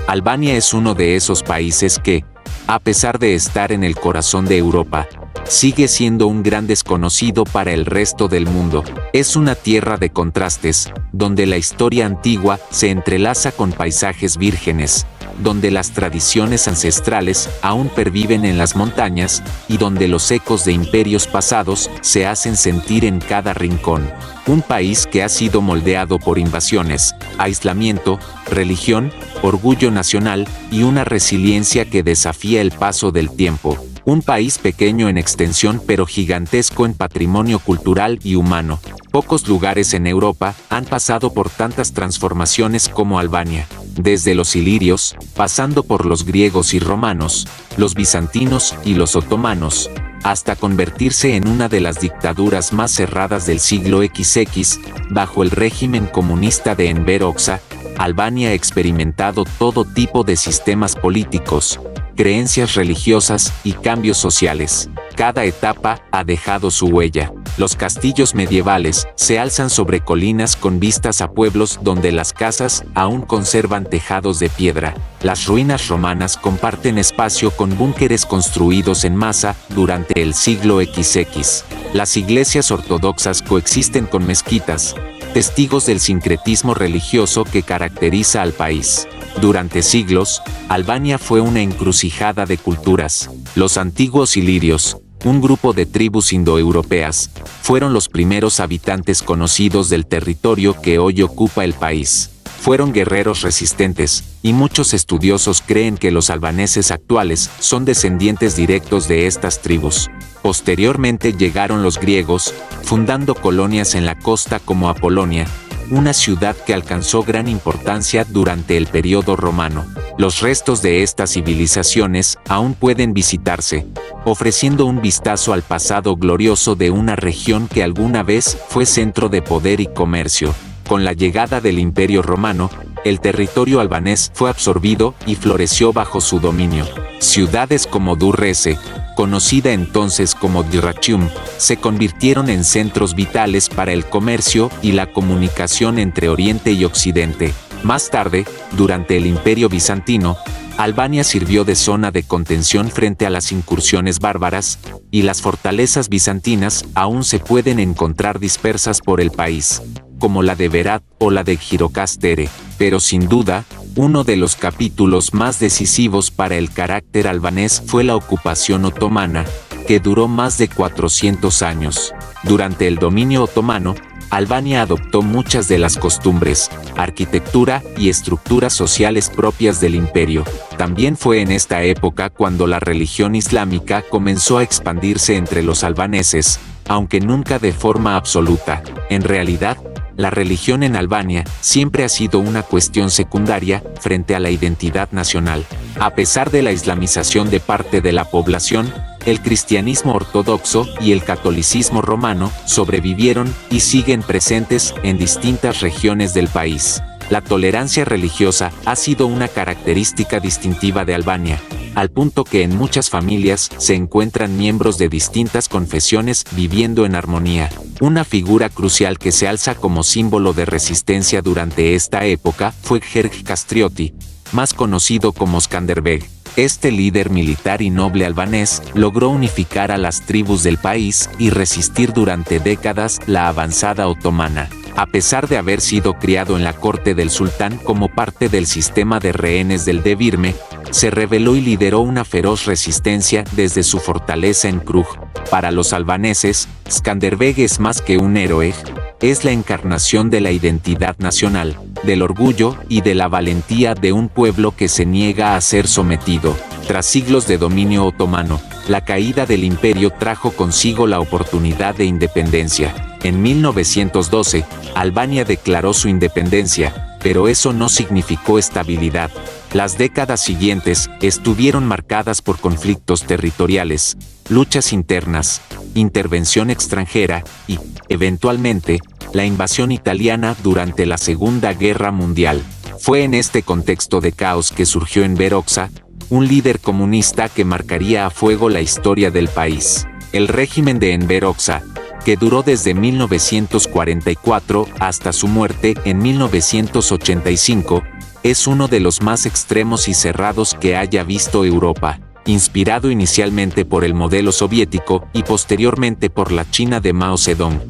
Albania es uno de esos países que, a pesar de estar en el corazón de Europa, sigue siendo un gran desconocido para el resto del mundo. Es una tierra de contrastes, donde la historia antigua se entrelaza con paisajes vírgenes, donde las tradiciones ancestrales aún perviven en las montañas y donde los ecos de imperios pasados se hacen sentir en cada rincón. Un país que ha sido moldeado por invasiones, aislamiento, religión, orgullo nacional y una resiliencia que desafía el paso del tiempo. Un país pequeño en extensión pero gigantesco en patrimonio cultural y humano. Pocos lugares en Europa han pasado por tantas transformaciones como Albania. Desde los ilirios, pasando por los griegos y romanos, los bizantinos y los otomanos, hasta convertirse en una de las dictaduras más cerradas del siglo XX, bajo el régimen comunista de Enver Hoxha, Albania ha experimentado todo tipo de sistemas políticos, creencias religiosas y cambios sociales. Cada etapa ha dejado su huella. Los castillos medievales se alzan sobre colinas con vistas a pueblos donde las casas aún conservan tejados de piedra. Las ruinas romanas comparten espacio con búnkeres construidos en masa durante el siglo XX. Las iglesias ortodoxas coexisten con mezquitas, testigos del sincretismo religioso que caracteriza al país. Durante siglos, Albania fue una encrucijada de culturas. Los antiguos ilirios, un grupo de tribus indoeuropeas, fueron los primeros habitantes conocidos del territorio que hoy ocupa el país. Fueron guerreros resistentes, y muchos estudiosos creen que los albaneses actuales son descendientes directos de estas tribus. Posteriormente llegaron los griegos, fundando colonias en la costa como Apolonia, una ciudad que alcanzó gran importancia durante el periodo romano. Los restos de estas civilizaciones aún pueden visitarse, ofreciendo un vistazo al pasado glorioso de una región que alguna vez fue centro de poder y comercio. Con la llegada del Imperio Romano, el territorio albanés fue absorbido y floreció bajo su dominio. Ciudades como Durrës, conocida entonces como Dyrrhachium, se convirtieron en centros vitales para el comercio y la comunicación entre Oriente y Occidente. Más tarde, durante el Imperio Bizantino, Albania sirvió de zona de contención frente a las incursiones bárbaras, y las fortalezas bizantinas aún se pueden encontrar dispersas por el país, como la de Berat o la de Gjirokastër, pero sin duda, uno de los capítulos más decisivos para el carácter albanés fue la ocupación otomana, que duró más de 400 años. Durante el dominio otomano, Albania adoptó muchas de las costumbres, arquitectura y estructuras sociales propias del imperio. También fue en esta época cuando la religión islámica comenzó a expandirse entre los albaneses, aunque nunca de forma absoluta. En realidad, la religión en Albania siempre ha sido una cuestión secundaria frente a la identidad nacional. A pesar de la islamización de parte de la población, el cristianismo ortodoxo y el catolicismo romano sobrevivieron y siguen presentes en distintas regiones del país. La tolerancia religiosa ha sido una característica distintiva de Albania, al punto que en muchas familias se encuentran miembros de distintas confesiones viviendo en armonía. Una figura crucial que se alza como símbolo de resistencia durante esta época fue Gjirj Kastrioti, más conocido como Skanderbeg. Este líder militar y noble albanés logró unificar a las tribus del país y resistir durante décadas la avanzada otomana. A pesar de haber sido criado en la corte del sultán como parte del sistema de rehenes del Devirme, se rebeló y lideró una feroz resistencia desde su fortaleza en Kruj. Para los albaneses, Skanderbeg es más que un héroe, es la encarnación de la identidad nacional, del orgullo y de la valentía de un pueblo que se niega a ser sometido. Tras siglos de dominio otomano, la caída del imperio trajo consigo la oportunidad de independencia. En 1912, Albania declaró su independencia, pero eso no significó estabilidad. Las décadas siguientes estuvieron marcadas por conflictos territoriales, luchas internas, intervención extranjera y, eventualmente, la invasión italiana durante la Segunda Guerra Mundial. Fue en este contexto de caos que surgió Enver Hoxha, un líder comunista que marcaría a fuego la historia del país. El régimen de Enver Hoxha, que duró desde 1944 hasta su muerte en 1985, es uno de los más extremos y cerrados que haya visto Europa. Inspirado inicialmente por el modelo soviético y posteriormente por la China de Mao Zedong,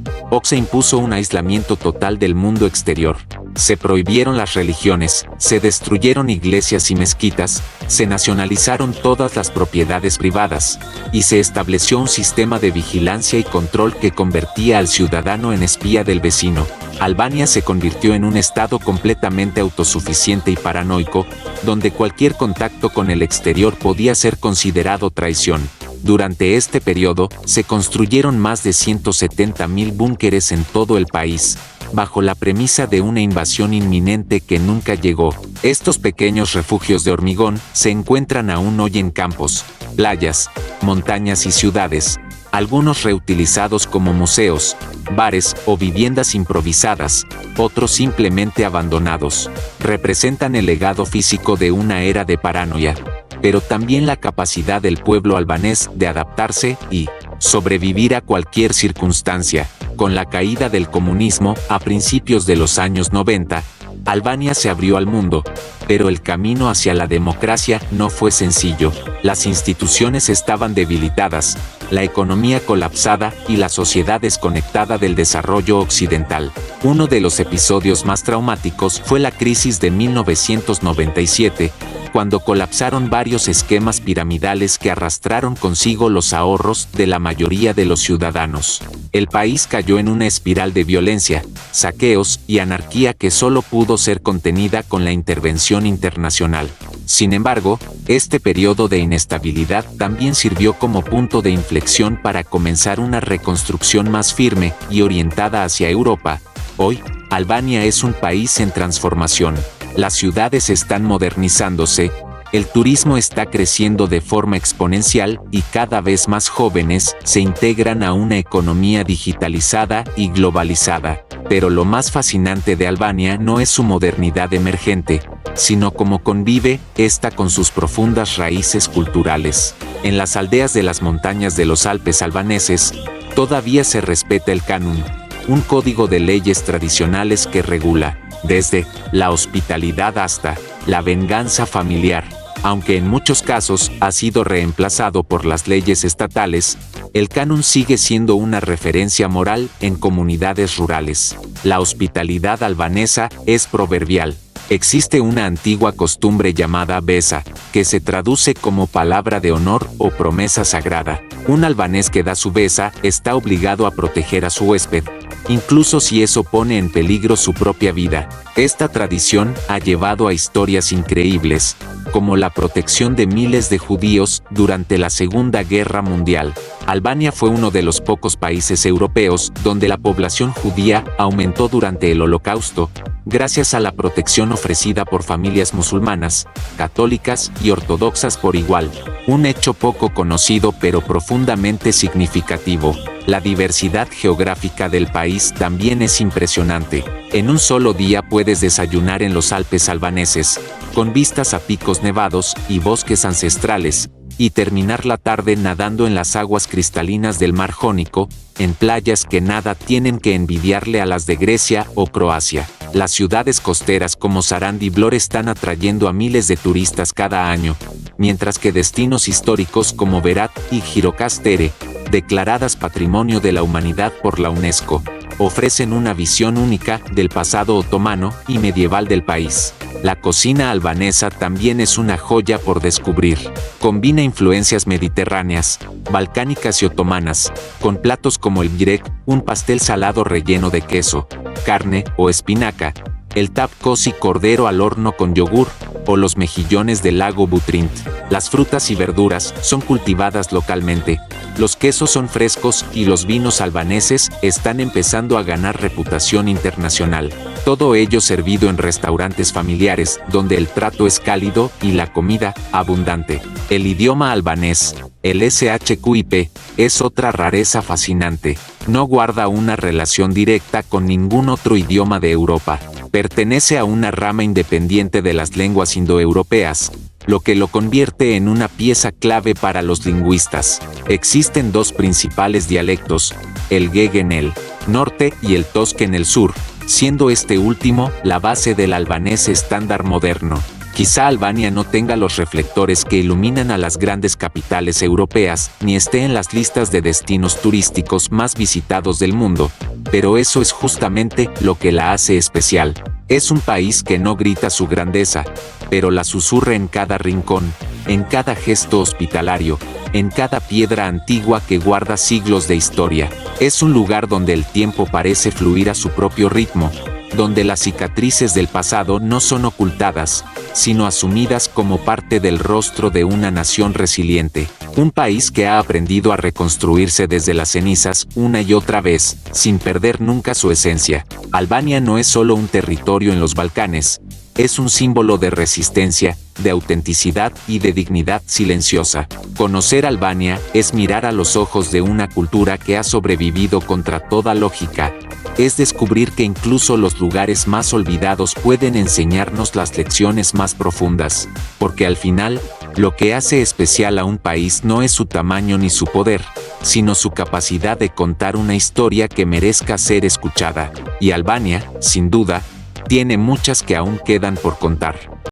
se impuso un aislamiento total del mundo exterior. Se prohibieron las religiones, se destruyeron iglesias y mezquitas, se nacionalizaron todas las propiedades privadas, y se estableció un sistema de vigilancia y control que convertía al ciudadano en espía del vecino. Albania se convirtió en un estado completamente autosuficiente y paranoico, donde cualquier contacto con el exterior podía ser considerado traición. Durante este periodo, se construyeron más de 170.000 búnkeres en todo el país, bajo la premisa de una invasión inminente que nunca llegó. Estos pequeños refugios de hormigón se encuentran aún hoy en campos, playas, montañas y ciudades, algunos reutilizados como museos, bares o viviendas improvisadas, otros simplemente abandonados. Representan el legado físico de una era de paranoia, pero también la capacidad del pueblo albanés de adaptarse y sobrevivir a cualquier circunstancia. Con la caída del comunismo a principios de los años 90, Albania se abrió al mundo, pero el camino hacia la democracia no fue sencillo. Las instituciones estaban debilitadas, la economía colapsada y la sociedad desconectada del desarrollo occidental. Uno de los episodios más traumáticos fue la crisis de 1997, cuando colapsaron varios esquemas piramidales que arrastraron consigo los ahorros de la mayoría de los ciudadanos. El país cayó en una espiral de violencia, saqueos y anarquía que solo pudo ser contenida con la intervención internacional. Sin embargo, este periodo de inestabilidad también sirvió como punto de inflexión para comenzar una reconstrucción más firme y orientada hacia Europa. Hoy, Albania es un país en transformación. Las ciudades están modernizándose, el turismo está creciendo de forma exponencial y cada vez más jóvenes se integran a una economía digitalizada y globalizada. Pero lo más fascinante de Albania no es su modernidad emergente, sino cómo convive esta con sus profundas raíces culturales. En las aldeas de las montañas de los Alpes albaneses, todavía se respeta el Kanun, un código de leyes tradicionales que regula, desde la hospitalidad hasta la venganza familiar. Aunque en muchos casos ha sido reemplazado por las leyes estatales, el Kanun sigue siendo una referencia moral en comunidades rurales. La hospitalidad albanesa es proverbial. Existe una antigua costumbre llamada besa, que se traduce como palabra de honor o promesa sagrada. Un albanés que da su besa está obligado a proteger a su huésped, incluso si eso pone en peligro su propia vida. Esta tradición ha llevado a historias increíbles, como la protección de miles de judíos durante la Segunda Guerra Mundial. Albania fue uno de los pocos países europeos donde la población judía aumentó durante el Holocausto, gracias a la protección ofrecida por familias musulmanas, católicas y ortodoxas por igual. Un hecho poco conocido pero profundamente significativo. La diversidad geográfica del país también es impresionante. En un solo día puedes desayunar en los Alpes albaneses, con vistas a picos nevados y bosques ancestrales, y terminar la tarde nadando en las aguas cristalinas del Mar Jónico, en playas que nada tienen que envidiarle a las de Grecia o Croacia. Las ciudades costeras como Sarandi y Vlorë están atrayendo a miles de turistas cada año, mientras que destinos históricos como Berat y Gjirokastërë, declaradas Patrimonio de la Humanidad por la UNESCO, ofrecen una visión única del pasado otomano y medieval del país. La cocina albanesa también es una joya por descubrir. Combina influencias mediterráneas, balcánicas y otomanas, con platos como el börek, un pastel salado relleno de queso, carne o espinaca, el tapkosi cordero al horno con yogur, o los mejillones del lago Butrint. Las frutas y verduras son cultivadas localmente, los quesos son frescos y los vinos albaneses están empezando a ganar reputación internacional. Todo ello servido en restaurantes familiares, donde el trato es cálido y la comida abundante. El idioma albanés, el SHQIP, es otra rareza fascinante. No guarda una relación directa con ningún otro idioma de Europa. Pertenece a una rama independiente de las lenguas indoeuropeas, lo que lo convierte en una pieza clave para los lingüistas. Existen dos principales dialectos, el Gege en el norte y el Tosk en el sur, siendo este último la base del albanés estándar moderno. Quizá Albania no tenga los reflectores que iluminan a las grandes capitales europeas, ni esté en las listas de destinos turísticos más visitados del mundo, pero eso es justamente lo que la hace especial. Es un país que no grita su grandeza, pero la susurra en cada rincón, en cada gesto hospitalario, en cada piedra antigua que guarda siglos de historia. Es un lugar donde el tiempo parece fluir a su propio ritmo, donde las cicatrices del pasado no son ocultadas, sino asumidas como parte del rostro de una nación resiliente. Un país que ha aprendido a reconstruirse desde las cenizas una y otra vez, sin perder nunca su esencia. Albania no es solo un territorio en los Balcanes, es un símbolo de resistencia, de autenticidad y de dignidad silenciosa. Conocer Albania es mirar a los ojos de una cultura que ha sobrevivido contra toda lógica. Es descubrir que incluso los lugares más olvidados pueden enseñarnos las lecciones más profundas, porque al final, lo que hace especial a un país no es su tamaño ni su poder, sino su capacidad de contar una historia que merezca ser escuchada. Y Albania, sin duda, tiene muchas que aún quedan por contar.